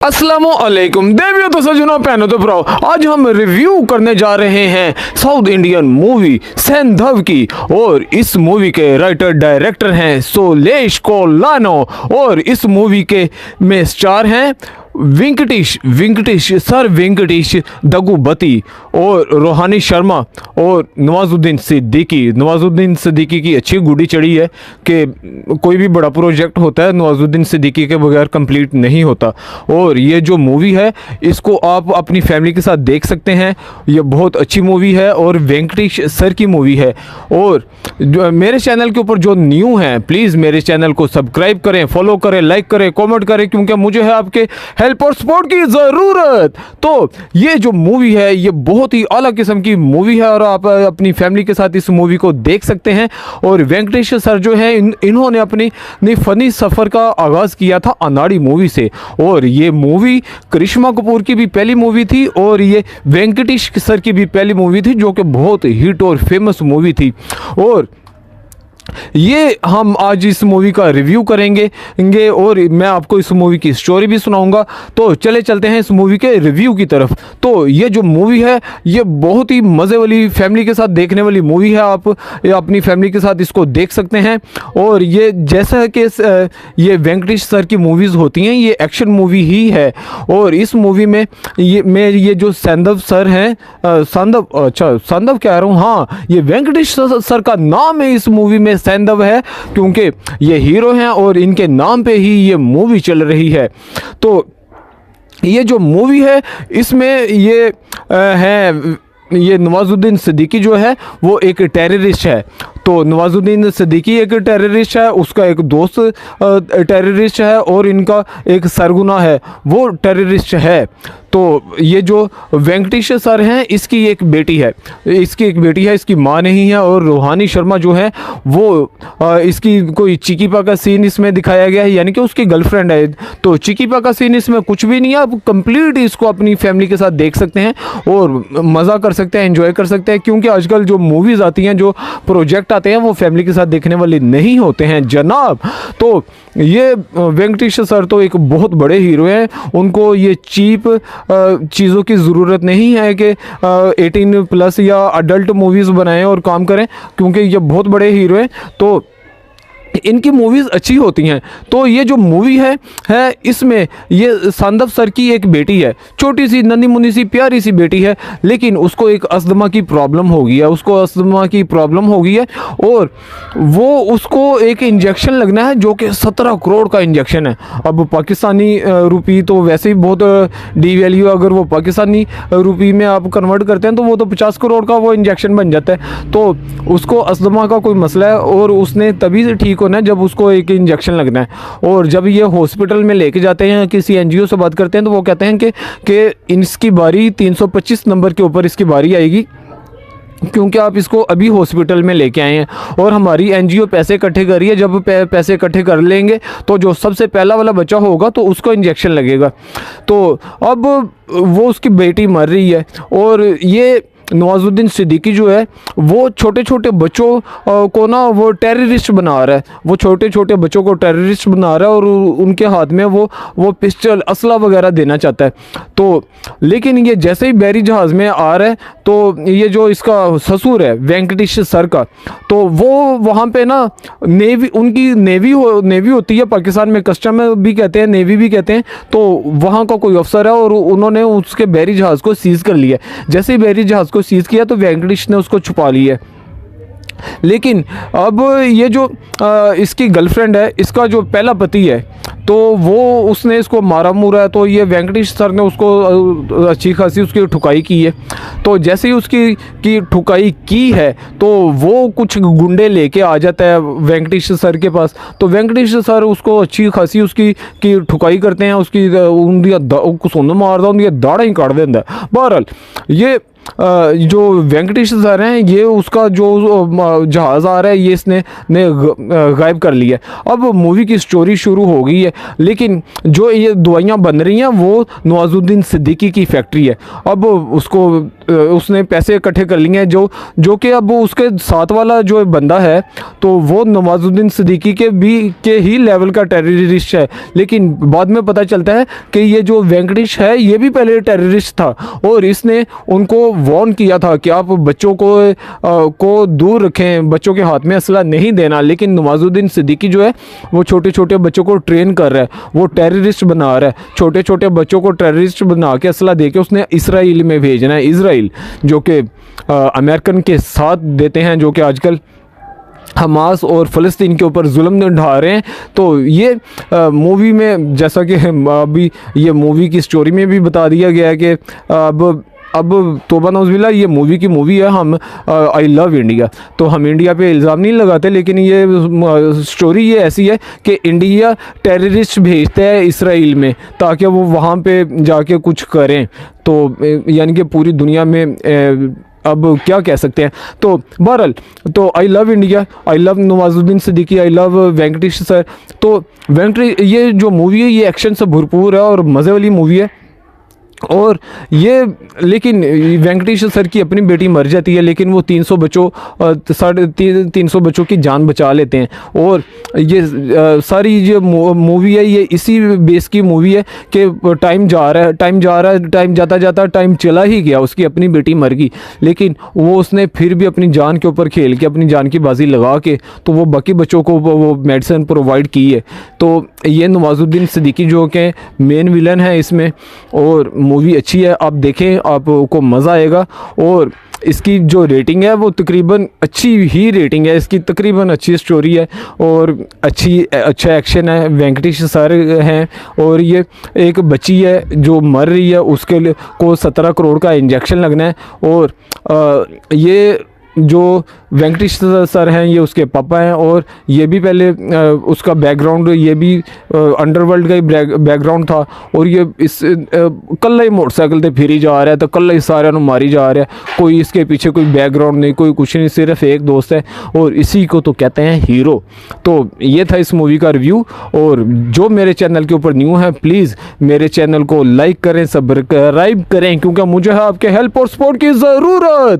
अस्सलामुअलैकुम देवियों तो सजनों पहनो तो भराओ। आज हम रिव्यू करने जा रहे हैं साउथ इंडियन मूवी सैंधव की, और इस मूवी के राइटर डायरेक्टर हैं सोलेश कोलानो, और इस मूवी के में स्टार हैं वेंकटेश सर वेंकटेश दगुबती और रोहानी शर्मा और नवाजुद्दीन सिद्दीकी की अच्छी गुडी चढ़ी है कि कोई भी बड़ा प्रोजेक्ट होता है नवाजुद्दीन सिद्दीकी के बगैर कंप्लीट नहीं होता। और ये जो मूवी है इसको आप अपनी फैमिली के साथ देख सकते हैं, ये बहुत अच्छी मूवी है और वेंकटेश सर की मूवी है। और मेरे चैनल के ऊपर जो न्यू हैं प्लीज़ मेरे चैनल को सब्सक्राइब करें, फॉलो करें, लाइक करें, कमेंट करें, क्योंकि मुझे है आपके हेल्प और सपोर्ट की ज़रूरत। तो ये जो मूवी है ये बहुत ही अलग किस्म की मूवी है और आप अपनी फैमिली के साथ इस मूवी को देख सकते हैं। और वेंकटेश सर जो है इन्होंने अपनी फ़नी सफ़र का आगाज़ किया था अनाड़ी मूवी से, और ये मूवी करिश्मा कपूर की भी पहली मूवी थी और ये वेंकटेश सर की भी पहली मूवी थी जो कि बहुत हिट और फेमस मूवी थी। और ये हम आज इस मूवी का रिव्यू करेंगे और मैं आपको इस मूवी की स्टोरी भी सुनाऊंगा। तो चलते हैं इस मूवी के रिव्यू की तरफ। तो ये जो मूवी है ये बहुत ही मज़े वाली फैमिली के साथ देखने वाली मूवी है, आप अपनी फैमिली के साथ इसको देख सकते हैं। और ये जैसा कि ये वेंकटेश सर की मूवीज़ होती हैं ये एक्शन मूवी ही है, और इस मूवी में ये जो सैंधव सर हैं सैंधव कह रहा हूँ, हाँ ये वेंकटेश सर का नाम है इस मूवी में सैंधव है, क्योंकि ये हीरो हैं और इनके नाम पे ही ये मूवी चल रही है। तो ये जो मूवी है इसमें ये नवाजुद्दीन सिद्दीकी जो है वो एक टेररिस्ट है। तो नवाजुद्दीन सिद्दीकी एक टेररिस्ट है, उसका एक दोस्त टेररिस्ट है और इनका एक सरगुना है वो टेररिस्ट है। तो ये जो वेंकटेश सर हैं इसकी एक बेटी है, इसकी माँ नहीं है। और रोहानी शर्मा जो है वो इसकी कोई चिकीपा का सीन इसमें दिखाया गया है, यानी कि उसकी गर्लफ्रेंड है। तो चिकीपा का सीन इसमें कुछ भी नहीं है, आप कंप्लीट इसको अपनी फैमिली के साथ देख सकते हैं और मज़ा कर सकते हैं, एंजॉय कर सकते हैं, क्योंकि आजकल जो मूवीज़ आती हैं, जो प्रोजेक्ट आते हैं वो फैमिली के साथ देखने वाले नहीं होते हैं जनाब। तो ये वेंकटेश सर तो एक बहुत बड़े हीरो हैं, उनको ये चीप चीज़ों की ज़रूरत नहीं है कि 18+ या अडल्ट मूवीज़ बनाएं और काम करें, क्योंकि ये बहुत बड़े हीरो हैं तो इनकी मूवीज़ अच्छी होती हैं। तो ये जो मूवी है इसमें ये सैंधव सर की एक बेटी है, छोटी सी नन्ही मुन्नी सी प्यारी सी बेटी है, लेकिन उसको एक अस्थमा की प्रॉब्लम हो गई है, और वो उसको एक इंजेक्शन लगना है जो कि 17 करोड़ का इंजेक्शन है। अब पाकिस्तानी रुपी तो वैसे ही बहुत डी वैल्यू, अगर वो पाकिस्तानी रुपी में आप कन्वर्ट करते हैं तो वो तो 50 करोड़ का वो इंजेक्शन बन जाता है। तो उसको अस्थमा का कोई मसला है और उसने तभी ठीक होना है जब उसको एक इंजेक्शन लगना है। और जब ये हॉस्पिटल में लेके जाते हैं, किसी एनजीओ से बात करते हैं, तो वो कहते हैं कि इसकी बारी 325 नंबर के ऊपर इसकी बारी आएगी, क्योंकि आप इसको अभी हॉस्पिटल में लेके आए हैं और हमारी एनजीओ पैसे इकट्ठे कर रही है। जब पैसे इकट्ठे कर लेंगे तो जो सबसे पहला वाला बच्चा होगा तो उसको इंजेक्शन लगेगा। तो अब वो उसकी बेटी मर रही है और ये नवाजुद्दीन सिद्दीकी जो है वो छोटे छोटे बच्चों को ना वो टेररिस्ट बना रहा है, वो छोटे छोटे बच्चों को टेररिस्ट बना रहा है और उनके हाथ में वो पिस्टल असला वगैरह देना चाहता है। तो लेकिन ये जैसे ही बहरी जहाज़ में आ रहा है तो ये जो इसका ससुर है वेंकटेश सर का, तो वो वहाँ पे ना उनकी नेवी होती है, पाकिस्तान में कस्टम भी कहते हैं, नेवी भी कहते हैं। तो वहाँ का कोई अफसर है और उन्होंने उसके बहरी जहाज़ को सीज़ कर लिया। जैसे ही बहरी जहाज़ को सीज़ किया तो वेंकटेश ने उसको छुपा लिया। लेकिन अब ये जो इसकी गर्लफ्रेंड है, इसका जो पहला पति है, तो वो उसने इसको मारा मुरा है। तो ये वेंकटेश सर ने उसको अच्छी खासी उसकी ठुकाई की है। तो जैसे ही उसकी ठुकाई की है तो वो कुछ गुंडे लेके आ जाता है वेंकटेश सर के पास। तो वेंकटेश सर उसको अच्छी खासी उसकी ठुकाई करते हैं, उसकी सोना मारदा, उनकी दाड़ा ही काट देता है। बहरहाल ये जो वेंकटेश सर हैं ये उसका जो जहाज़ आ रहा है ये इसने गायब कर लिया। अब मूवी की स्टोरी शुरू हो गई है, लेकिन जो ये दवाइयाँ बन रही हैं वो नवाजुद्दीन सिद्दीकी की फैक्ट्री है। अब उसने पैसे इकट्ठे कर लिए हैं जो कि अब उसके साथ वाला जो बंदा है तो वो नवाजुद्दीन सिद्दीकी के ही लेवल का टेररिस्ट है। लेकिन बाद में पता चलता है कि ये जो वेंकटेश है ये भी पहले टेररिस्ट था और इसने उनको वार्न किया था कि आप बच्चों को दूर रखें, बच्चों के हाथ में असला नहीं देना। लेकिन नवाजुद्दीन सिद्दीकी जो है वो छोटे छोटे बच्चों को ट्रेन कर रहा है, वो टेररिस्ट बना रहा है। छोटे छोटे बच्चों को टेररिस्ट बना के असला दे के उसने इसराइल में भेजना है। इसराइल जो कि अमेरिकन के साथ देते हैं, जो कि आजकल हमास और फ़लस्तीन के ऊपर जुल्म ढा रहे हैं। तो ये मूवी में जैसा कि अभी ये मूवी की स्टोरी में भी बता दिया गया है कि अब तौबा नौज़बिल्ला ये मूवी की मूवी है हम आई लव इंडिया, तो हम इंडिया पे इल्ज़ाम नहीं लगाते, लेकिन ये स्टोरी ये ऐसी है कि इंडिया टेररिस्ट भेजता है इसराइल में ताकि वो वहाँ पे जाके कुछ करें। तो यानी कि पूरी दुनिया में अब क्या कह सकते हैं। तो बहरहाल तो I love India, I love Nawazuddin Siddiqui, I love Venkatesh sir. तो ये जो मूवी है ये एक्शन से भरपूर है और मज़े वाली मूवी है। और ये लेकिन वेंकटेश सर की अपनी बेटी मर जाती है, लेकिन वो 300 बच्चों 350 बच्चों की जान बचा लेते हैं। और ये सारी जो मूवी है ये इसी बेस की मूवी है कि टाइम जाता जाता टाइम चला ही गया, उसकी अपनी बेटी मर गई, लेकिन वो उसने फिर भी अपनी जान के ऊपर खेल के अपनी जान की बाजी लगा के तो वो बाकी बच्चों को वो मेडिसिन प्रोवाइड की है। तो ये नवाजुद्दीन सिद्दीकी जो कि मेन विलन है इसमें, और मूवी अच्छी है, आप देखें आपको मज़ा आएगा। और इसकी जो रेटिंग है वो तकरीबन अच्छी ही रेटिंग है इसकी, तकरीबन अच्छी स्टोरी है और अच्छा एक्शन है, वेंकटेश सर हैं। और ये एक बच्ची है जो मर रही है, उसके लिए को 17 करोड़ का इंजेक्शन लगना है। और ये जो वेंकटेश सर हैं ये उसके पापा हैं, और ये भी पहले उसका बैकग्राउंड ये भी अंडरवर्ल्ड का ही बैकग्राउंड था। और ये इस कल्ला ही मोटरसाइकिल पे फिरी जा रहा है, तो कल्ला ही सारे मारी जा रहा है, कोई इसके पीछे कोई बैकग्राउंड नहीं, कोई कुछ नहीं, सिर्फ एक दोस्त है और इसी को तो कहते हैं हीरो। तो ये था इस मूवी का रिव्यू। और जो मेरे चैनल के ऊपर न्यू है प्लीज़ मेरे चैनल को लाइक करें, सब्सक्राइब करें, क्योंकि मुझे है आपके हेल्प और सपोर्ट की ज़रूरत।